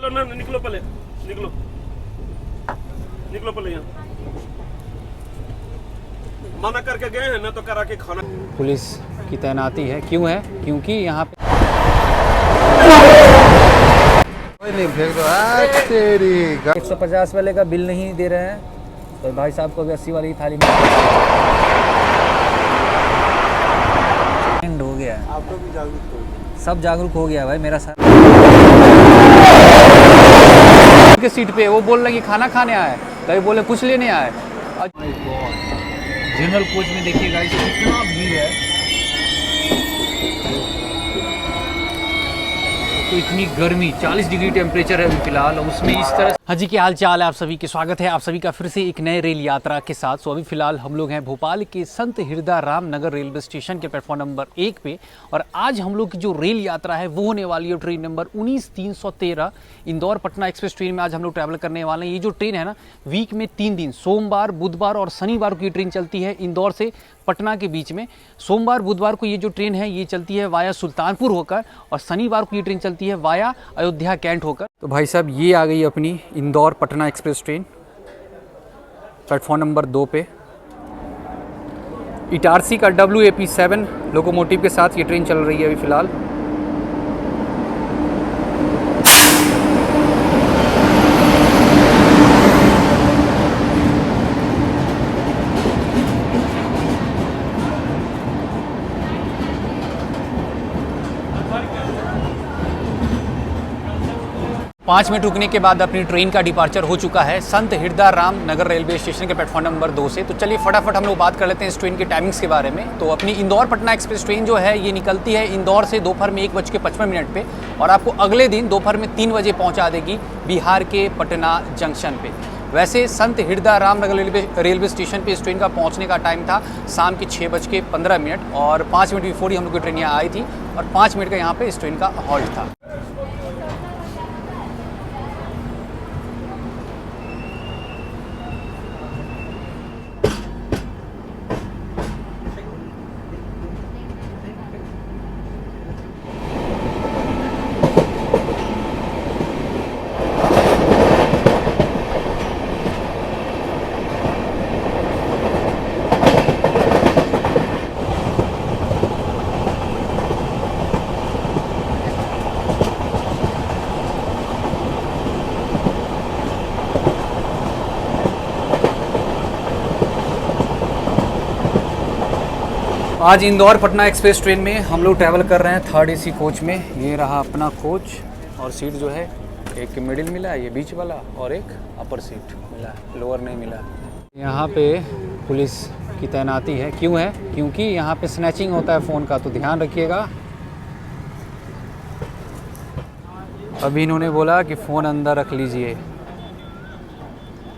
चलो ना, निकलो पहले, निकलो निकलो पहले। यहाँ मना करके गए हैं ना, तो करा के खाना। पुलिस की तैनाती है, क्यों है? क्योंकि यहाँ पे नहीं फेंक दो। तेरी 150 वाले का बिल नहीं दे रहे हैं, तो भाई साहब को भी 80 वाली की थाली में एंड हो गया है। आपको भी जागरूक हो, सब जागरूक हो गया भाई मेरा साथ के सीट पे। वो बोल रहे कि खाना खाने आए, कभी बोले कुछ लेने आए। जनरल कोच में देखिएगा कितना भीड़ है, तो इतनी गर्मी, 40 डिग्री टेम्परेचर है अभी फिलहाल, और उसमें इस तरह। हाँ जी, क्या हाल चाल है आप सभी के? स्वागत है आप सभी का फिर से एक नए रेल यात्रा के साथ। सो अभी फिलहाल हम लोग हैं भोपाल के संत हिरदा राम नगर रेलवे स्टेशन के प्लेटफॉर्म नंबर 1 पे, और आज हम लोग की जो रेल यात्रा है वो होने वाली है train number 19313 Indore Patna express train में आज हम लोग ट्रैवल करने वाले हैं। ये जो ट्रेन है ना, वीक में 3 दिन, सोमवार, बुधवार और शनिवार को ये ट्रेन चलती है इंदौर से पटना के बीच में। सोमवार बुधवार को ये जो ट्रेन है ये चलती है वाया सुल्तानपुर होकर, और शनिवार को ये ट्रेन चलती है वाया अयोध्या कैंट होकर। तो भाई साहब ये आ गई अपनी Indore Patna express train platform number 2 पे। इटारसी का WAP7 लोकोमोटिव के साथ ये ट्रेन चल रही है अभी फ़िलहाल। पाँच मिनट रुकने के बाद अपनी ट्रेन का डिपार्चर हो चुका है संत हिरदा राम नगर रेलवे स्टेशन के प्लेटफॉर्म नंबर 2 से। तो चलिए फटाफट हम लोग बात कर लेते हैं इस ट्रेन के टाइमिंग्स के बारे में। तो अपनी इंदौर पटना एक्सप्रेस ट्रेन जो है ये निकलती है इंदौर से दोपहर में 1:55 पे, और आपको अगले दिन दोपहर में 3 बजे पहुँचा देगी बिहार के पटना जंक्शन पे। वैसे संत हिरदा राम नगर रेलवे स्टेशन पे इस ट्रेन का पहुंचने का टाइम था शाम के 6:15, और 5 मिनट बिफोर ही हम लोग की ट्रेन यहाँ आई थी, और 5 मिनट का यहाँ पे इस ट्रेन का हॉल्ट था। आज इंदौर पटना एक्सप्रेस ट्रेन में हम लोग ट्रैवल कर रहे हैं 3rd AC कोच में। ये रहा अपना कोच, और सीट जो है एक मिडिल मिला है, ये बीच वाला, और एक अपर सीट मिला है, लोअर नहीं मिला। यहाँ पे पुलिस की तैनाती है, क्यों है? क्योंकि यहाँ पे स्नैचिंग होता है फ़ोन का, तो ध्यान रखिएगा। अभी इन्होंने बोला कि फ़ोन अंदर रख लीजिए।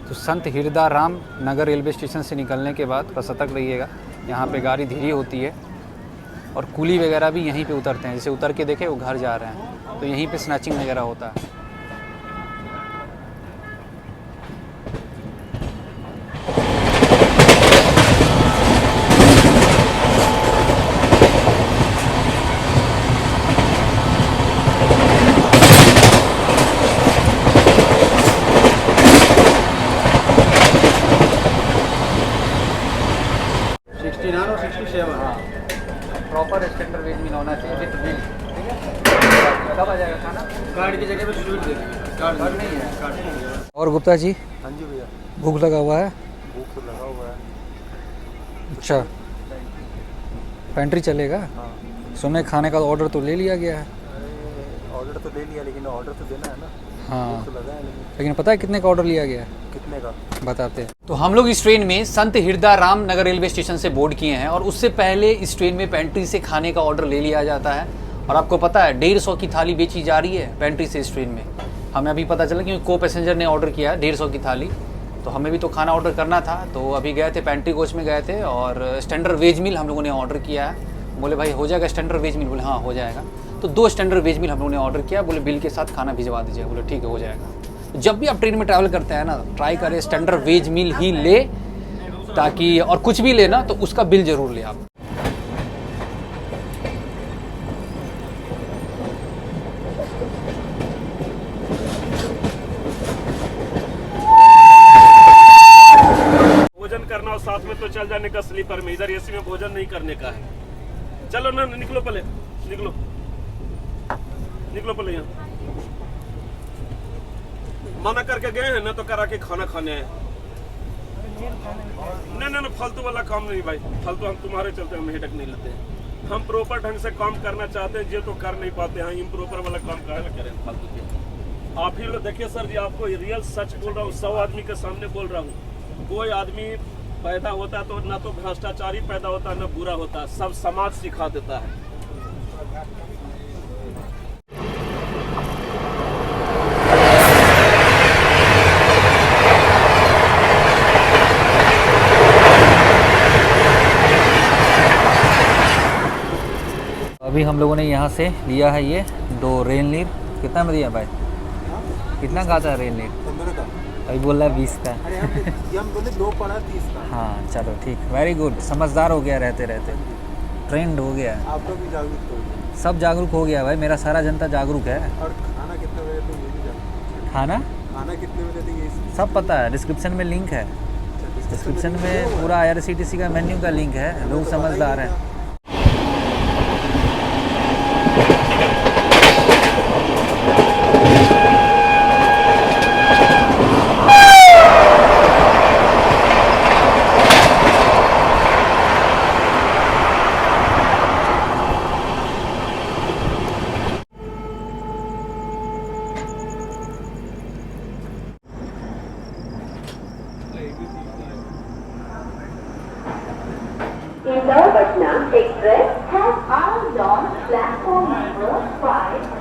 तो संत हिरदा राम नगर रेलवे स्टेशन से निकलने के बाद थोड़ा सतर्क रहिएगा। यहाँ पे गाड़ी धीरे होती है, और कूली वगैरह भी यहीं पे उतरते हैं। जैसे उतर के देखे वो घर जा रहे हैं, तो यहीं पे स्नैचिंग वगैरह होता है। प्रॉपर स्टैंडर्ड वेज मील होना चाहिए, विद मील। ठीक है, कब आ जाएगा खाना? कार्ड की जगह पे स्वीट दे देंगे। कार्ड नहीं है। कार्ड नहीं है। और गुप्ता जी, हाँ जी भैया, भूख लगा हुआ है? भूख तो लगा हुआ है। अच्छा, पेंट्री चलेगा? हाँ, सुने खाने का ऑर्डर तो ले लिया गया है। ऑर्डर तो ले लिया, लेकिन ऑर्डर तो देना है ना। हाँ, भूख तो लगा है, लेकिन पता है कितने का ऑर्डर लिया गया है? कितने का बताते हैं। तो हम लोग इस ट्रेन में संत हिरदा राम नगर रेलवे स्टेशन से बोर्ड किए हैं, और उससे पहले इस ट्रेन में पेंट्री से खाने का ऑर्डर ले लिया जाता है। और आपको पता है 150 की थाली बेची जा रही है पेंट्री से इस ट्रेन में। हमें अभी पता चला क्योंकि को पैसेंजर ने ऑर्डर किया 150 की थाली, तो हमें भी तो खाना ऑर्डर करना था। तो अभी गए थे पेंट्री कोच में गए थे, और स्टैंडर्ड वेज मील हम लोगों ने ऑर्डर किया है। बोले भाई हो जाएगा स्टैंडर्ड वेज मील? बोले हाँ हो जाएगा। तो 2 स्टैंडर्ड वेज मील हम लोगों ने ऑर्डर किया। बोले बिल के साथ खाना भिजवा दीजिए। बोले ठीक है हो जाएगा। जब भी आप ट्रेन में ट्रैवल करते हैं ना, ट्राई करें स्टैंडर्ड वेज मील ही ले, ताकि और कुछ भी लेना तो उसका बिल जरूर ले आप। साथ में तो चल जाने का स्लीपर में, इधर एसी में भोजन नहीं करने का है। चलो ना, निकलो पहले, निकलो निकलो पहले। यहाँ मना करके गए हैं ना, तो करा के खाना खाने हैं। नहीं, फालतू वाला काम नहीं भाई, फालतू हम तुम्हारे चलते हम हेडक नहीं लेते हैं। हम प्रॉपर ढंग से काम करना चाहते हैं, ये तो कर नहीं पाते हैं। इम्प्रॉपर वाला काम काहे करें फालतू के। आप ही लोग देखिए सर जी, आपको रियल सच बोल रहा हूँ, 100 आदमी के सामने बोल रहा हूँ। कोई आदमी पैदा होता है तो ना तो भ्रष्टाचारी पैदा होता है, ना बुरा होता है, सब समाज सिखा देता है। अभी हम लोगों ने यहाँ से लिया है ये 2 रेल नीर। कितना में दिया भाई? कितना का आता है रेल नीर? 15 का। अभी बोल रहा है 20 का। अरे हम बोले 2 पड़ा 30 का। हाँ चलो ठीक, वेरी गुड, समझदार हो गया रहते रहते, ट्रेंड हो गया। आप लोग भी जागरूक हो गए। सब जागरूक हो गया भाई, मेरा सारा जनता जागरूक है। और खाना कितने बजे तो ये भी जागरूक। खाना कितने बजे तो ये सब पता है, डिस्क्रिप्शन में लिंक है। डिस्क्रिप्शन में पूरा IRCTC का मेन्यू का लिंक है, लोग समझदार हैं। Indore Patna Express has arrived on platform number 5.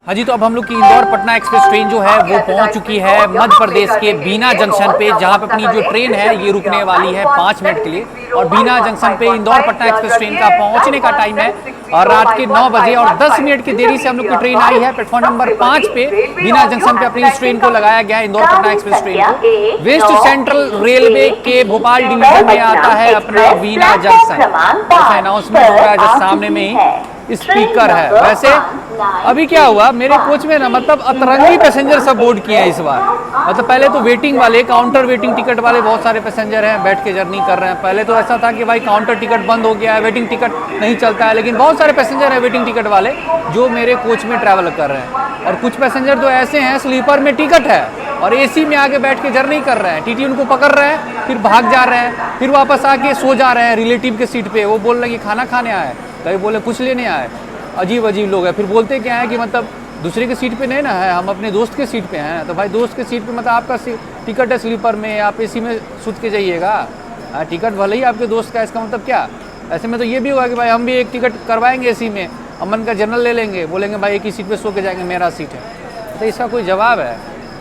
हाँ जी, तो अब हम लोग की इंदौर पटना एक्सप्रेस ट्रेन जो है वो पहुंच चुकी है मध्य प्रदेश के बीना जंक्शन पे, जहां पे अपनी जो ट्रेन है ये रुकने वाली है 5 मिनट के लिए। और बीना जंक्शन पे इंदौर पटना एक्सप्रेस ट्रेन का पहुंचने का टाइम है और रात के 9 बजे और 10 मिनट की देरी से हम लोग की ट्रेन आई है प्लेटफॉर्म नंबर 5 पे। बीना जंक्शन पे अपनी इस ट्रेन को लगाया गया है, इंदौर पटना एक्सप्रेस ट्रेन को। वेस्ट सेंट्रल रेलवे के भोपाल डिवीजन में आता है अपना बीना जंक्शन। ऐसा अनाउंसमेंट हो रहा है जो सामने में ही स्पीकर है। वैसे अभी क्या हुआ, मेरे कोच में ना मतलब अतरंगी पैसेंजर सब बोर्ड किए हैं इस बार। मतलब पहले तो वेटिंग वाले, काउंटर वेटिंग टिकट वाले बहुत सारे पैसेंजर हैं, बैठ के जर्नी कर रहे हैं। पहले तो ऐसा था कि भाई काउंटर टिकट बंद हो गया है, वेटिंग टिकट नहीं चलता है, लेकिन बहुत सारे पैसेंजर हैं वेटिंग टिकट वाले जो मेरे कोच में ट्रैवल कर रहे हैं। और कुछ पैसेंजर तो ऐसे हैं स्लीपर में टिकट है और AC में आके बैठ के जर्नी कर रहे हैं। TT उनको पकड़ रहे हैं, फिर भाग जा रहे हैं, फिर वापस आके सो जा रहे हैं रिलेटिव के सीट पे। वो बोल रहे हैं कि खाना खाने आए, कहीं बोले कुछ लेने आए। अजीब अजीब लोग हैं। फिर बोलते क्या है कि मतलब दूसरे के सीट पे नहीं ना है, हम अपने दोस्त के सीट पे हैं। तो भाई दोस्त के सीट पे मतलब आपका टिकट है स्लीपर में, आप AC में सूत के जाइएगा। टिकट भले ही आपके दोस्त का, इसका मतलब क्या? ऐसे में तो ये भी होगा कि भाई हम भी एक टिकट करवाएंगे AC में, अमन का जनरल ले लेंगे, बोलेंगे भाई एक ही सीट पे सो के जाएंगे, मेरा सीट है। तो इसका कोई जवाब है?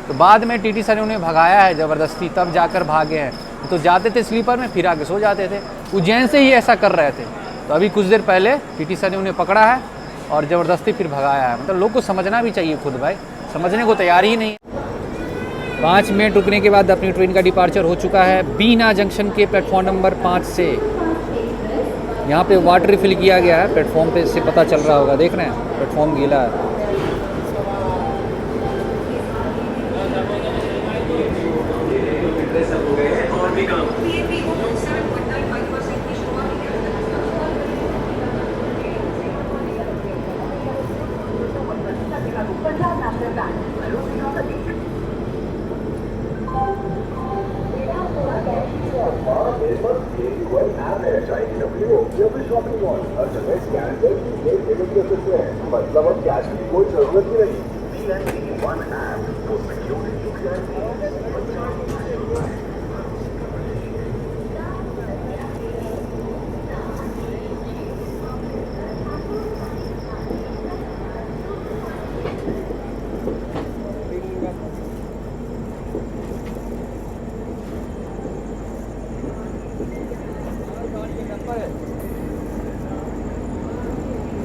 तो बाद में TT सर ने उन्हें भगाया है ज़बरदस्ती, तब जाकर भागे हैं। तो जाते थे स्लीपर में, फिर आके सो जाते थे। उज्जैन से ही ऐसा कर रहे थे। तो अभी कुछ देर पहले TT सर ने उन्हें पकड़ा है और ज़बरदस्ती फिर भगाया है। मतलब लोग को समझना भी चाहिए, खुद भाई समझने को तैयार ही नहीं। 5 मिनट रुकने के बाद अपनी ट्रेन का डिपार्चर हो चुका है बीना जंक्शन के प्लेटफॉर्म नंबर 5 से। यहाँ पे वाटर रिफिल किया गया है प्लेटफॉर्म पे, इससे पता चल रहा होगा, देख रहे हैं प्लेटफॉर्म गीला है। मतलब अब कैश की कोई जरूरत ही नहीं।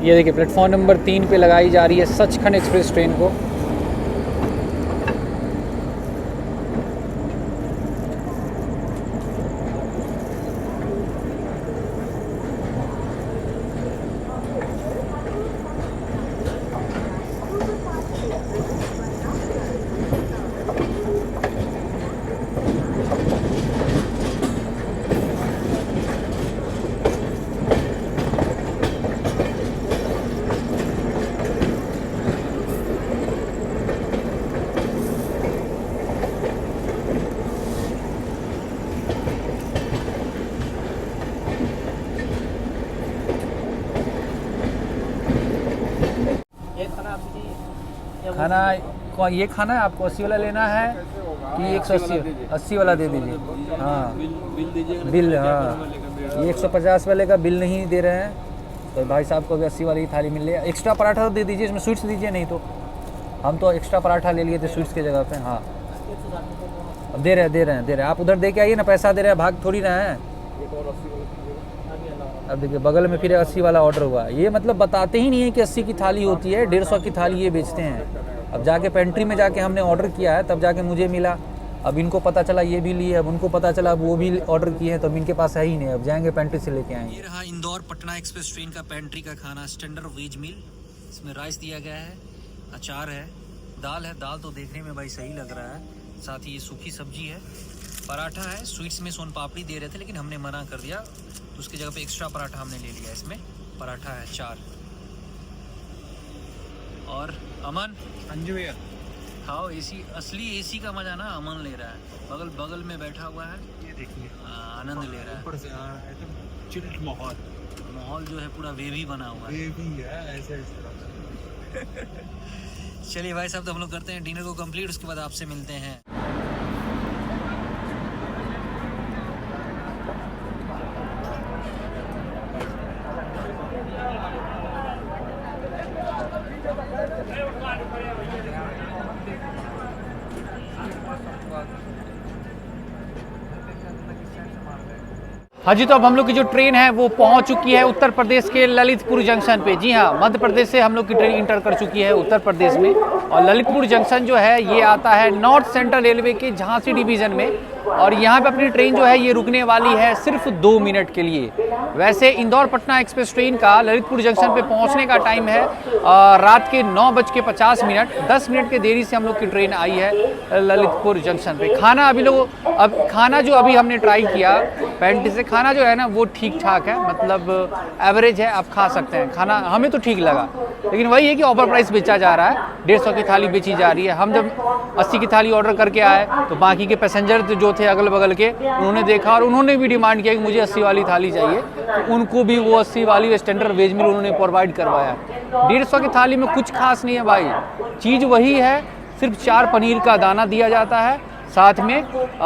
ये देखिए प्लेटफॉर्म नंबर 3 पे लगाई जा रही है सचखंड एक्सप्रेस ट्रेन को। खाना ये खाना है आपको 80 वाला लेना है कि 180 वाला दे दीजिए। हाँ बिल, हाँ ये 150 वाले का बिल नहीं दे रहे हैं तो भाई साहब को भी 80 वाली थाली मिल रही। एक्स्ट्रा पराठा तो दे दीजिए, इसमें स्वीट्स दीजिए, नहीं तो हम तो एक्स्ट्रा पराठा ले लिए थे स्वीट्स की जगह पे। हाँ अब दे रहे हैं आप उधर दे के आइए ना, पैसा दे रहे हैं, भाग थोड़ी ना है। अब देखिए बगल में फिर 80 वाला ऑर्डर हुआ। ये मतलब बताते ही नहीं है कि 80 की थाली होती है, 150 की थाली ये बेचते हैं। अब जाके पेंट्री में जाके हमने ऑर्डर किया है तब जाके मुझे मिला। अब इनको पता चला ये भी लिए, अब उनको पता चला अब वो भी ऑर्डर किए हैं, तो अब इनके पास है ही नहीं। अब जाएंगे पेंट्री से लेके आएंगे। ये रहा इंदौर पटना एक्सप्रेस ट्रेन का पेंट्री का खाना, स्टैंडर्ड वेज मील। इसमें राइस दिया गया है, अचार है, दाल है। दाल तो देखने में भाई सही लग रहा है, साथ ही ये सूखी सब्जी है, पराठा है। स्वीट्स में सोन पापड़ी दे रहे थे लेकिन हमने मना कर दिया, तो उसकी जगह पे एक्स्ट्रा पराठा हमने ले लिया। इसमें पराठा है, अचार। और अमन भैया खाओ, एसी असली एसी का मजा ना अमन ले रहा है। बगल में बैठा हुआ है, ये देखिए आनंद ले रहा है। ऊपर से एकदम चिल्ड माहौल जो है पूरा वेवी बना हुआ है, वेवी है ऐसे इस तरह। चलिए भाई साहब, तो हम लोग करते हैं डिनर को कंप्लीट, उसके बाद आपसे मिलते हैं। हाँ जी, तो अब हम लोग की जो ट्रेन है वो पहुंच चुकी है उत्तर प्रदेश के ललितपुर जंक्शन पे। जी हाँ, मध्य प्रदेश से हम लोग की ट्रेन इंटर कर चुकी है उत्तर प्रदेश में। और ललितपुर जंक्शन जो है ये आता है नॉर्थ सेंट्रल रेलवे के झांसी डिवीज़न में। और यहाँ पे अपनी ट्रेन जो है ये रुकने वाली है सिर्फ 2 मिनट के लिए। वैसे इंदौर पटना एक्सप्रेस ट्रेन का ललितपुर जंक्शन पे पहुँचने का टाइम है रात के 9:50। 10 मिनट के देरी से हम लोग की ट्रेन आई है ललितपुर जंक्शन पे। खाना जो अभी हमने ट्राई किया पेंट्री से, खाना जो है ना वो ठीक ठाक है, मतलब एवरेज है, आप खा सकते हैं। खाना हमें तो ठीक लगा, लेकिन वही है कि ओवर प्राइस बेचा जा रहा है। 150 की थाली बेची जा रही है। हम जब 80 की थाली ऑर्डर करके आए तो बाकी के पैसेंजर जो थे अगल बगल के, उन्होंने देखा और उन्होंने भी डिमांड किया कि मुझे 80 वाली थाली चाहिए, तो उनको भी वो 80 वाली स्टैंडर्ड वेज मील उन्होंने प्रोवाइड करवाया। 150 की थाली में कुछ खास नहीं है भाई, चीज़ वही है, सिर्फ 4 पनीर का दाना दिया जाता है, साथ में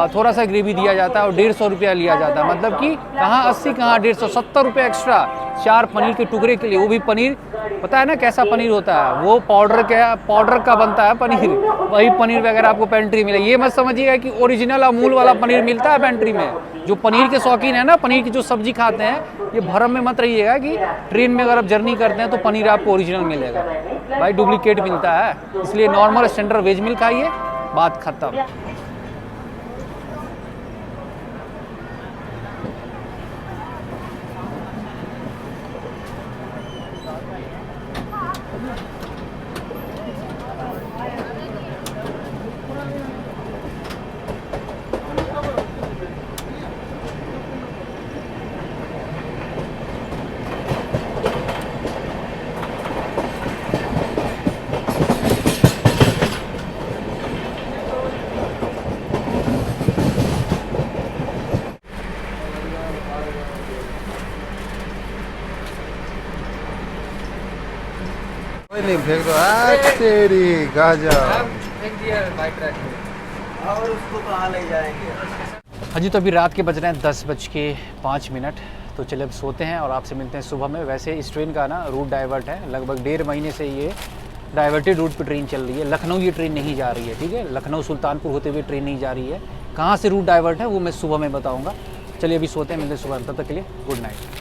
थोड़ा सा ग्रेवी दिया जाता है और 150 रुपया लिया जाता है। मतलब कि कहाँ 80 कहाँ 150, 70 रुपये एक्स्ट्रा 4 पनीर के टुकड़े के लिए। वो भी पनीर पता है ना कैसा पनीर होता है, वो पाउडर का बनता है पनीर। वही पनीर वगैरह आपको पेंट्री मिले। ये मत समझिएगा कि ओरिजिनल अमूल वाला पनीर मिलता है पेंट्री में। जो पनीर के शौकीन है ना, पनीर की जो सब्जी खाते हैं, ये भरम में मत रहिएगा कि ट्रेन में अगर आप जर्नी करते हैं तो पनीर आपको ओरिजिनल मिलेगा। भाई डुप्लीकेट मिलता है, इसलिए नॉर्मल स्टैंडर्ड वेज मिल खाइए, बात खत्म। नहीं फेंक दो, तेरी गजब। और उसको कहाँ ले जाएंगे? हाँ जी, तो अभी रात के बज रहे हैं 10:05। तो चलिए अब सोते हैं और आपसे मिलते हैं सुबह में। वैसे इस ट्रेन का ना रूट डाइवर्ट है, लगभग 1.5 महीने से ये डाइवर्टेड रूट पे ट्रेन चल रही है। लखनऊ ये ट्रेन नहीं जा रही है, ठीक है, लखनऊ सुल्तानपुर होते हुए ट्रेन नहीं जा रही है। कहाँ से रूट डाइवर्ट है वो मैं सुबह में बताऊँगा। चलिए अभी सोते हैं, मिलते हैं सुबह। तब तक के लिए गुड नाइट।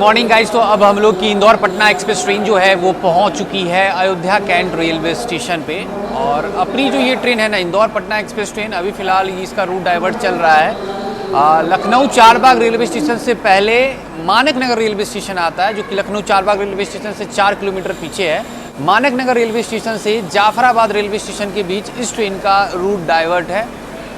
Morning guys. तो अब हम लोग की इंदौर पटना एक्सप्रेस ट्रेन जो है वो पहुंच चुकी है अयोध्या कैंट रेलवे स्टेशन पे। और अपनी जो ये ट्रेन है ना, इंदौर पटना एक्सप्रेस ट्रेन, अभी फ़िलहाल इसका रूट डाइवर्ट चल रहा है। लखनऊ चारबाग रेलवे स्टेशन से पहले मानक नगर रेलवे स्टेशन आता है, जो कि लखनऊ चारबाग रेलवे स्टेशन से 4 किलोमीटर पीछे है। मानक नगर रेलवे स्टेशन से जाफराबाद रेलवे स्टेशन के बीच इस ट्रेन का रूट डाइवर्ट है।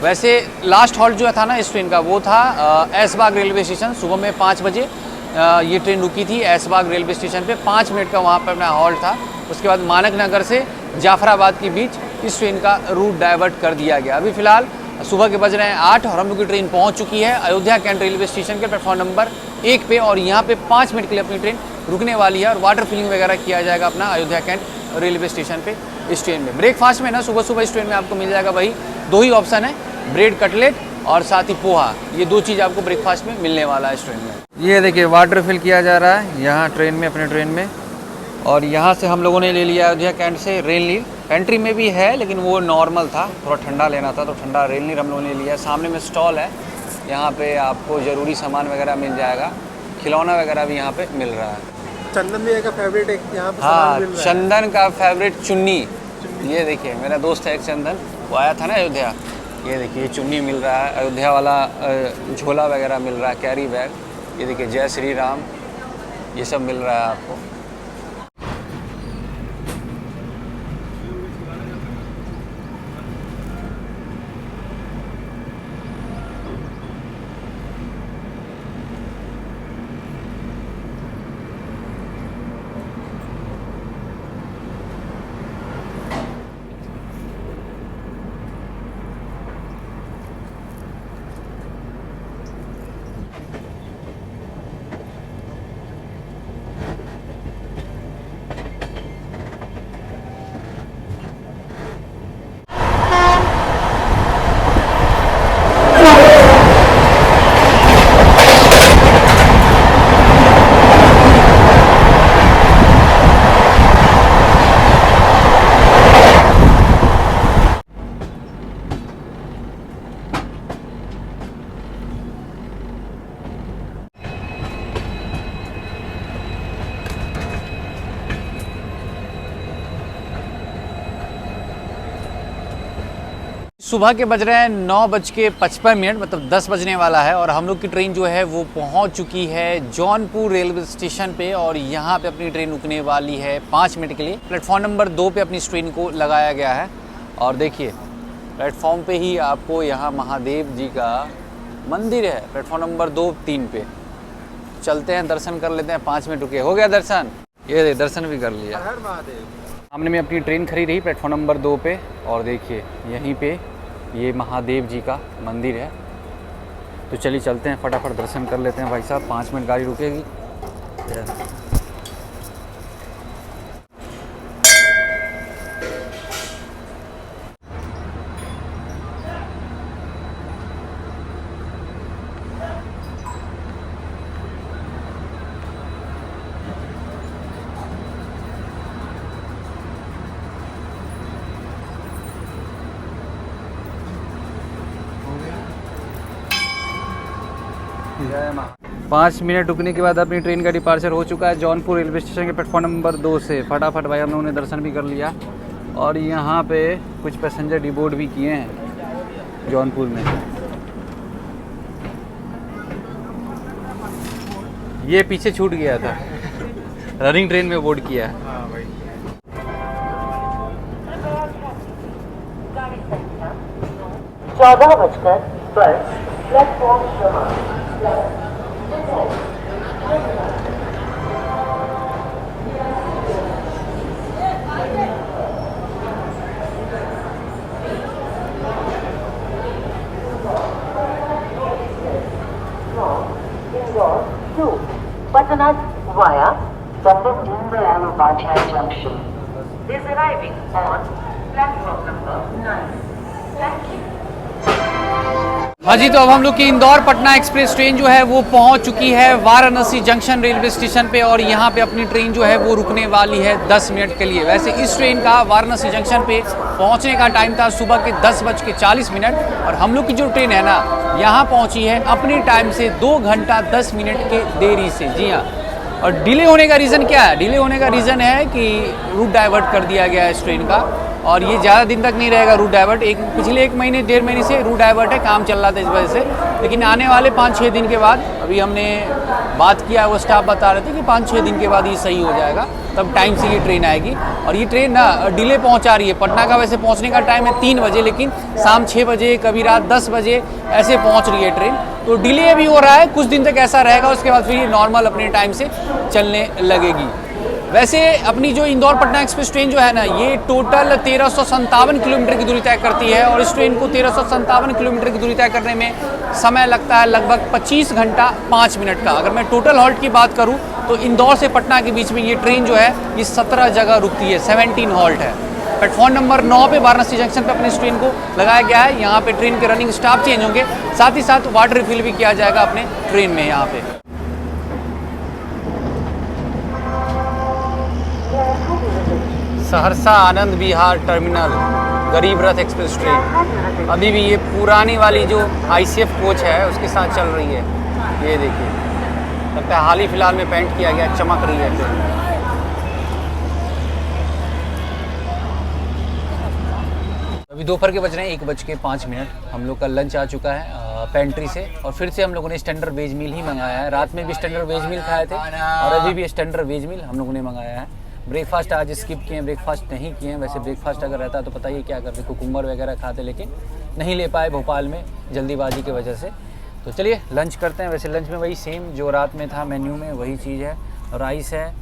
वैसे लास्ट हॉल्ट जो था ना इस ट्रेन का, वो था ऐशबाग रेलवे स्टेशन। सुबह में 5 बजे ये ट्रेन रुकी थी ऐशबाग रेलवे स्टेशन पे, 5 मिनट का वहाँ पर अपना हॉल्ट था। उसके बाद मानक नगर से जाफराबाद के बीच इस ट्रेन का रूट डाइवर्ट कर दिया गया। अभी फ़िलहाल सुबह के बज रहे हैं 8 और हम लोग की ट्रेन पहुँच चुकी है अयोध्या कैंट रेलवे स्टेशन के प्लेटफॉर्म नंबर 1 पे। और यहाँ पे 5 मिनट के लिए अपनी ट्रेन रुकने वाली है और वाटर फिलिंग वगैरह किया जाएगा अपना अयोध्या कैंट रेलवे स्टेशन पे इस ट्रेन में। ब्रेकफास्ट में ना सुबह सुबह इस ट्रेन में आपको मिल जाएगा वही 2 ही ऑप्शन है, ब्रेड कटलेट और साथ ही पोहा। ये 2 चीज़ आपको ब्रेकफास्ट में मिलने वाला है इस ट्रेन में। ये देखिए वाटर फिल किया जा रहा है यहाँ ट्रेन में, अपने ट्रेन में। और यहाँ से हम लोगों ने ले लिया अयोध्या कैंट से रेल नीर। पेंट्री में भी है लेकिन वो नॉर्मल था, थोड़ा ठंडा लेना था तो ठंडा रेल नीर हम लोगों ने लिया। सामने में स्टॉल है, यहाँ पे आपको ज़रूरी सामान वगैरह मिल जाएगा, खिलौना वगैरह भी यहाँ पे मिल रहा है। चंदन भैया का फेवरेट एक यहाँ पे हाँ, सामान मिल रहा है। चंदन का फेवरेट चुन्नी। ये देखिए मेरा दोस्त है एक चंदन, वो आया था ना अयोध्या। ये देखिए चुन्नी मिल रहा है, अयोध्या वाला झोला वगैरह मिल रहा है, कैरी बैग। ये देखिए जय श्री राम, ये सब मिल रहा है आपको। सुबह के बज रहे हैं 9:55, मतलब 10 बजने वाला है। और हम लोग की ट्रेन जो है वो पहुंच चुकी है जौनपुर रेलवे स्टेशन पे। और यहाँ पे अपनी ट्रेन रुकने वाली है 5 मिनट के लिए। प्लेटफॉर्म नंबर 2 पे अपनी इस ट्रेन को लगाया गया है। और देखिए प्लेटफॉर्म पे ही आपको यहाँ महादेव जी का मंदिर है, प्लेटफॉर्म नंबर 2, 3 पे। चलते हैं, दर्शन कर लेते हैं। 5 मिनट रुके, हो गया दर्शन। ये दर्शन भी कर लिया। हर महादेव। सामने में अपनी ट्रेन खड़ी रही प्लेटफॉर्म नंबर 2 पे। और देखिए यहीं पे ये महादेव जी का मंदिर है। तो चलिए चलते हैं, फटाफट दर्शन कर लेते हैं भाई साहब। 5 मिनट गाड़ी रुकेगी। जय मां। 5 मिनट रुकने के बाद अपनी ट्रेन का डिपार्चर हो चुका है जौनपुर रेलवे स्टेशन के प्लेटफॉर्म नंबर 2 से। फटाफट भाई हम लोगों ने दर्शन भी कर लिया। और यहाँ पे कुछ पैसेंजर डिबोर्ड भी किए हैं जौनपुर में। ये पीछे छूट गया था, रनिंग ट्रेन में बोर्ड किया। हाँ भाई। चौदह बजकर प्लेटफॉर्म क्रमांक Indore to Patna via Pandit Deen Upadhyay Junction. Is arriving on platform number 9. Thank you. हाँ जी, तो अब हम लोग की इंदौर पटना एक्सप्रेस ट्रेन जो है वो पहुंच चुकी है वाराणसी जंक्शन रेलवे स्टेशन पे। और यहाँ पे अपनी ट्रेन जो है वो रुकने वाली है 10 मिनट के लिए। वैसे इस ट्रेन का वाराणसी जंक्शन पे पहुंचने का टाइम था सुबह के 10:40। और हम लोग की जो ट्रेन है ना, यहाँ पहुँची है अपनी टाइम से 2 घंटा 10 मिनट के देरी से। जी हाँ, और डिले होने का रीज़न क्या है? डिले होने का रीज़न है कि रूट डाइवर्ट कर दिया गया है इस ट्रेन का, और ये ज़्यादा दिन तक नहीं रहेगा रूट डाइवर्ट। पिछले 1 महीने 1.5 महीने से रूट डाइवर्ट है, काम चल रहा था इस वजह से, लेकिन आने वाले 5-6 दिन के बाद, अभी हमने बात किया, वो स्टाफ बता रहे थे कि 5-6 दिन के बाद ये सही हो जाएगा, तब टाइम से ये ट्रेन आएगी। और ये ट्रेन ना डिले पहुंचा रही है। पटना का वैसे पहुंचने का टाइम है 3 बजे, लेकिन शाम 6 बजे, कभी रात 10 बजे ऐसे पहुंच रही है ट्रेन। तो डिले भी हो रहा है, कुछ दिन तक ऐसा रहेगा, उसके बाद फिर ये नॉर्मल अपने टाइम से चलने लगेगी। वैसे अपनी जो इंदौर पटना एक्सप्रेस ट्रेन जो है ना, ये टोटल 1357 किलोमीटर की दूरी तय करती है, और इस ट्रेन को 1357 किलोमीटर की दूरी तय करने में समय लगता है लगभग 25 घंटा 5 मिनट का। अगर मैं टोटल हॉल्ट की बात करूं तो इंदौर से पटना के बीच में ये ट्रेन जो है ये 17 जगह रुकती है, 17 हॉल्ट है। प्लेटफॉर्म नंबर 9 पे वाराणसी जंक्शन पे अपने इस ट्रेन को लगाया गया है। यहाँ पे ट्रेन के रनिंग स्टाफ चेंज होंगे, साथ ही साथ वाटर रिफिल भी किया जाएगा अपने ट्रेन में। यहाँ पे सहरसा आनंद विहार टर्मिनल गरीब रथ एक्सप्रेस ट्रेन, अभी भी ये पुरानी वाली जो ICF कोच है उसके साथ चल रही है। ये देखिए, लगता है हाल ही फिलहाल में पेंट किया गया, चमक रही है ट्रेन। अभी दोपहर के बज रहे हैं 1:05। हम लोग का लंच आ चुका है पेंट्री से, और फिर से हम लोगों ने स्टैंडर्ड वेज मील ही मंगाया है। रात में भी स्टैंडर्ड वेज मील खाए थे, और अभी भी स्टैंडर्ड वेज मील हम लोगों ने मंगाया है। ब्रेकफास्ट आज स्किप किए हैं, ब्रेकफास्ट नहीं किए हैं। वैसे ब्रेकफास्ट अगर रहता तो पता ही क्या करते, कुकुम्बर वगैरह खाते, लेकिन नहीं ले पाए भोपाल में जल्दीबाजी की वजह से। तो चलिए लंच करते हैं। वैसे लंच में वही सेम जो रात में था मेन्यू में, वही चीज़ है। राइस है,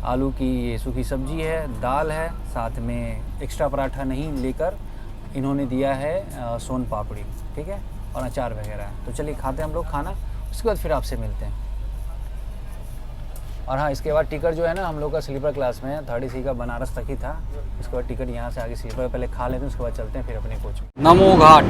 आलू की ये सूखी सब्जी है, दाल है, साथ में एक्स्ट्रा पराठा नहीं लेकर इन्होंने दिया है सोन पापड़ी, ठीक है, और अचार वगैरह है। तो चलिए खाते हैं हम लोग खाना, उसके बाद फिर आपसे मिलते हैं। और हाँ, इसके बाद टिकट जो है ना, हम लोग का स्लीपर क्लास में है, 3rd AC का बनारस तक ही था। इसके बाद टिकट यहाँ से आगे स्लीपर पहले खा लेते हैं, उसके बाद चलते हैं फिर अपने कोच। नमो घाट।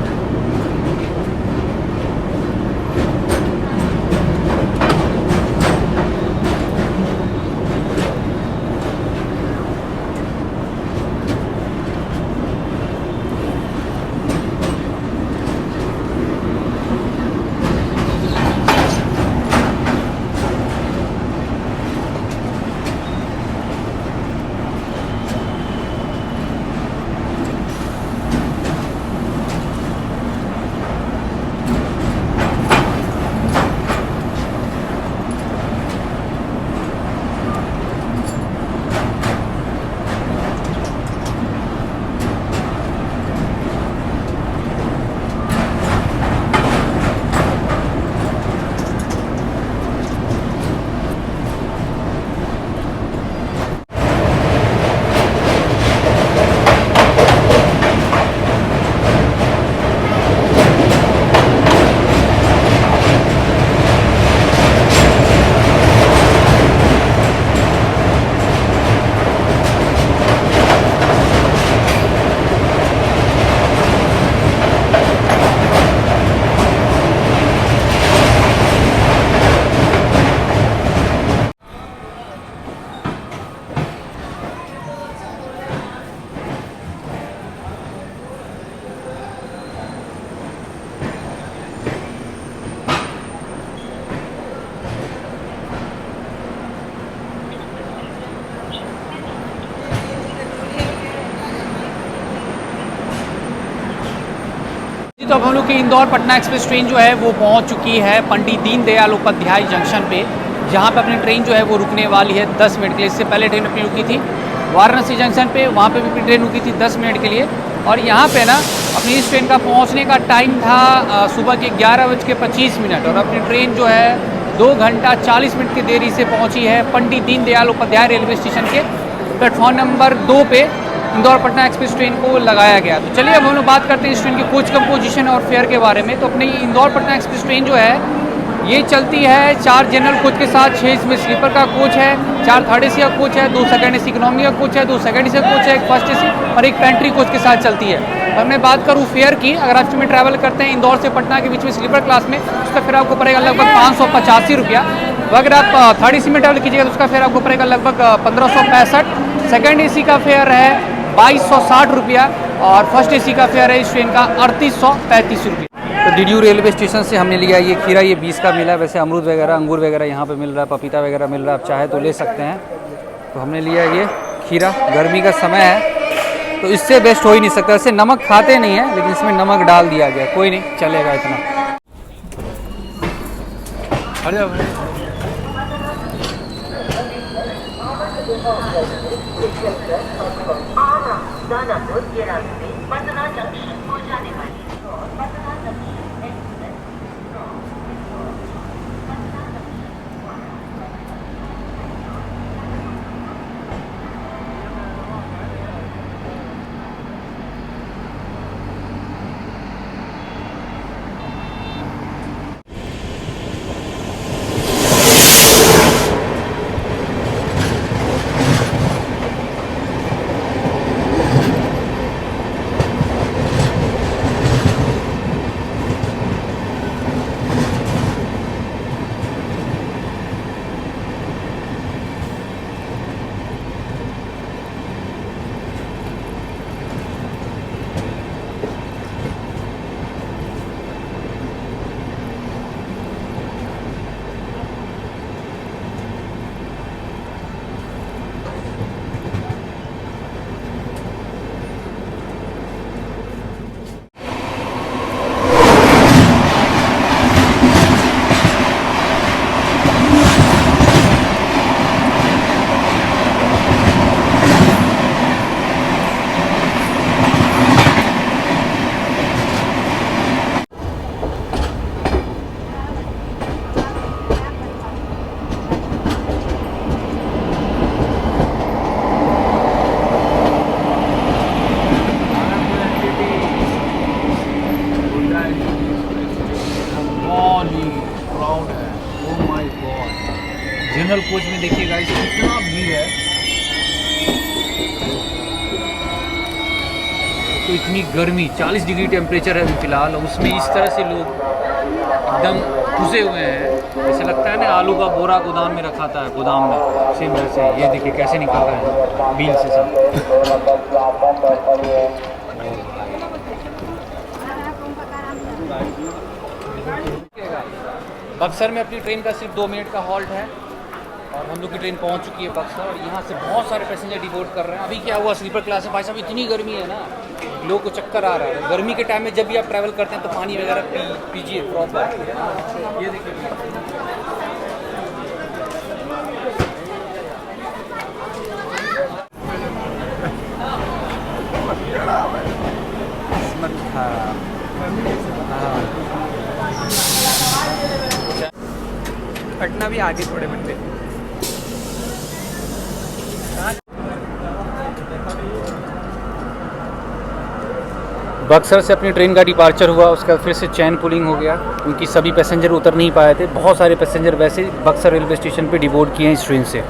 तो अब हम लोग की इंदौर पटना एक्सप्रेस ट्रेन जो है वो पहुंच चुकी है पंडित दीनदयाल उपाध्याय जंक्शन पे, जहां पे अपनी ट्रेन जो है वो रुकने वाली है 10 मिनट के लिए। इससे पहले ट्रेन अपनी रुकी थी वाराणसी जंक्शन पे, वहाँ पे भी अपनी ट्रेन रुकी थी 10 मिनट के लिए। और यहाँ पे ना अपनी इस ट्रेन का पहुँचने का टाइम था सुबह के 11:25, और अपनी ट्रेन जो है 2 घंटा 40 मिनट की देरी से पहुँची है पंडित दीनदयाल उपाध्याय रेलवे स्टेशन के प्लेटफॉर्म नंबर 2 पे इंदौर पटना एक्सप्रेस ट्रेन को लगाया गया। तो चलिए अब हम लोग बात करते हैं इस ट्रेन की कोच कंपोजिशन और फेयर के बारे में। तो अपनी इंदौर पटना एक्सप्रेस ट्रेन जो है ये चलती है 4 जनरल कोच के साथ, 6 इसमें स्लीपर का कोच है, 4 3rd AC का कोच है, 2 2nd AC इकोनॉमी का कोच है, 2 2nd AC का कोच है, 1 1st AC और 1 पेंट्री कोच के साथ चलती है। और मैं बात करूँ फेयर की, अगर आप इसमें ट्रैवल करते हैं इंदौर से पटना के बीच में स्लीपर क्लास में, उसका फिर आपको पड़ेगा लगभग 585 रुपया। अगर आप 3rd AC में ट्रैवल कीजिएगा तो उसका फेयर आपको पड़ेगा लगभग 1565। 2nd AC का फेयर है 2260 रुपया, और 1st AC का फेयर है इस ट्रेन का 3835 रुपया। तो डीडीयू रेलवे स्टेशन से हमने लिया ये खीरा, ये 20 का मिला है। वैसे अमरूद वगैरह, अंगूर वगैरह यहाँ पे मिल रहा है, पपीता वगैरह मिल रहा है, आप चाहे तो ले सकते हैं। तो हमने लिया ये खीरा, गर्मी का समय है तो इससे बेस्ट हो ही नहीं सकता। वैसे नमक खाते नहीं है लेकिन इसमें नमक डाल दिया गया, कोई नहीं चलेगा इतना। अरे दानापुर के रास्ते पटना जंक्शन को जाने वाली Patna junction express. General coach में देखिए गाइस कितना भीड़ है। तो इतनी गर्मी, 40 डिग्री टेम्परेचर है अभी फ़िलहाल, उसमें इस तरह से लोग एकदम घुसे हुए हैं। ऐसा लगता है ना आलू का बोरा गोदाम में रखा था, गोदाम में सेम वैसे। ये देखिए कैसे निकल रहे हैं बिल से सब। बक्सर में अपनी ट्रेन का सिर्फ 2 मिनट का हॉल्ट है और हम लोग की ट्रेन पहुंच चुकी है बक्सर। और यहाँ से बहुत सारे पैसेंजर डिबोर्ड कर रहे हैं। अभी क्या हुआ, स्लीपर क्लास में भाई साहब इतनी गर्मी है ना, लोगों को चक्कर आ रहा है। गर्मी के टाइम में जब भी आप ट्रैवल करते हैं तो पानी वगैरह पीजिए प्रॉपर। ये देखिए पटना भी आगे थोड़े बंदे। बक्सर से अपनी ट्रेन का डिपार्चर हुआ, उसके बाद फिर से चैन पुलिंग हो गया क्योंकि सभी पैसेंजर उतर नहीं पाए थे। बहुत सारे पैसेंजर वैसे बक्सर रेलवे स्टेशन पे डिबोर्ड किए हैं इस ट्रेन से।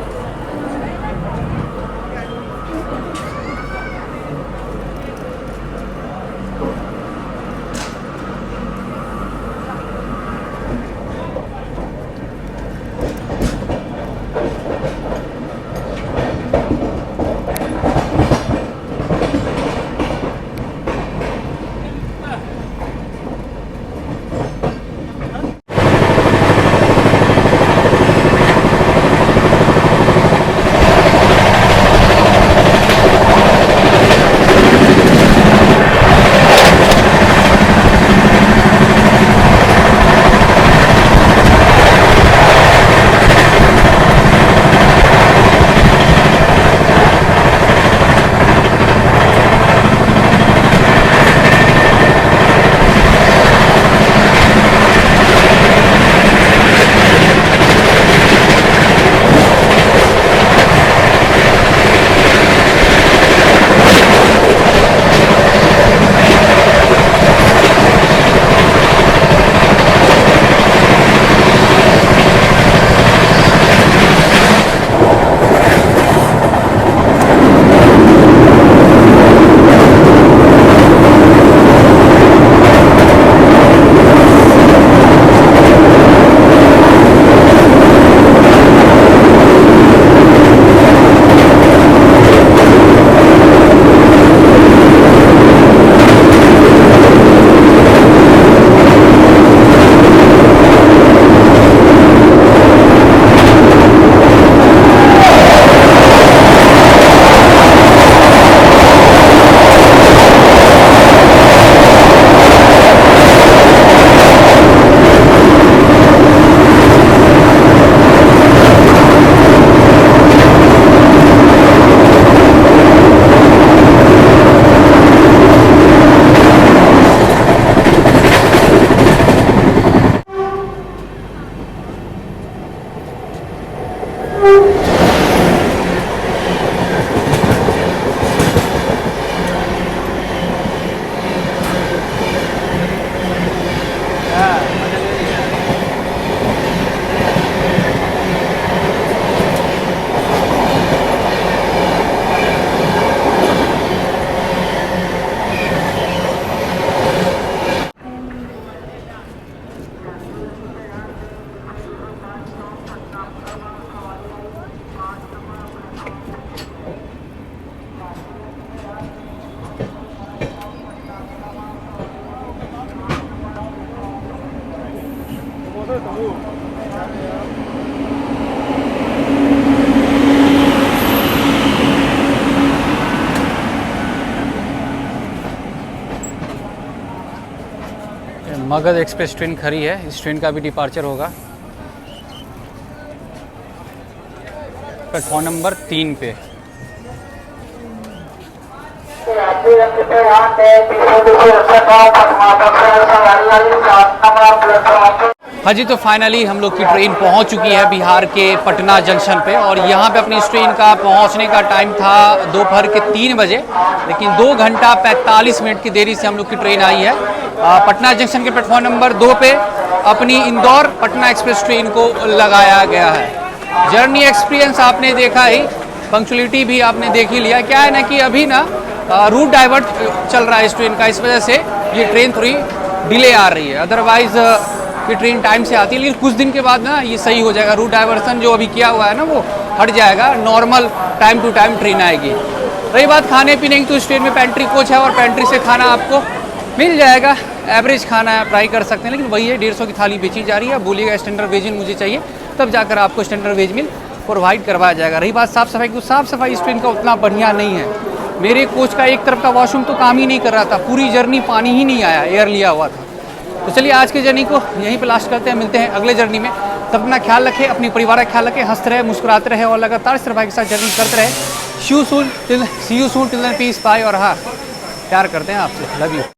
मगध एक्सप्रेस ट्रेन खड़ी है, इस ट्रेन का भी डिपार्चर होगा प्लेटफॉर्म नंबर 3 पे। हाँ जी, तो फाइनली हम लोग की ट्रेन पहुंच चुकी है बिहार के पटना जंक्शन पे, और यहाँ पे अपनी इस ट्रेन का पहुंचने का टाइम था दोपहर के 3 बजे, लेकिन 2 घंटा 45 मिनट की देरी से हम लोग की ट्रेन आई है। पटना जंक्शन के प्लेटफॉर्म नंबर 2 पे अपनी इंदौर पटना एक्सप्रेस ट्रेन को लगाया गया है। जर्नी एक्सपीरियंस आपने देखा ही, पंक्चुअलिटी भी आपने देख ही लिया। क्या है ना कि अभी ना रूट डाइवर्ट चल रहा है इस ट्रेन का, इस वजह से ये ट्रेन थोड़ी डिले आ रही है। अदरवाइज़ ये ट्रेन टाइम से आती है, लेकिन कुछ दिन के बाद ना ये सही हो जाएगा। रूट डाइवर्सन जो अभी किया हुआ है ना वो हट जाएगा, normal time to time train आएगी। रही बात खाने पीने की, तो इस ट्रेन में पेंट्री कोच है और पेंट्री से खाना आपको मिल जाएगा। एवरेज खाना है, ट्राई कर सकते हैं, लेकिन वही है 150 की थाली बेची जा रही है। बोलिएगा स्टैंडर्ड वेज मील मुझे चाहिए, तब जाकर आपको स्टैंडर्ड वेज मील प्रोवाइड करवाया जाएगा। रही बात साफ़ सफाई की, साफ़ सफाई इस ट्रेन का उतना बढ़िया नहीं है। मेरे कोच का एक तरफ का वॉशरूम तो काम ही नहीं कर रहा था, पूरी जर्नी पानी ही नहीं आया, एयर लिया हुआ था। तो चलिए आज की जर्नी को यहीं पर लास्ट करते हैं, मिलते हैं अगले जर्नी में। तब अपना ख्याल रखें, अपनी परिवार का ख्याल रखें, हंसते रहे, मुस्कुराते रहे और लगातार इस तरह के साथ जर्नी करते रहे। See you soon till then peace, bye. और हाँ, प्यार करते हैं आपसे, लव यू।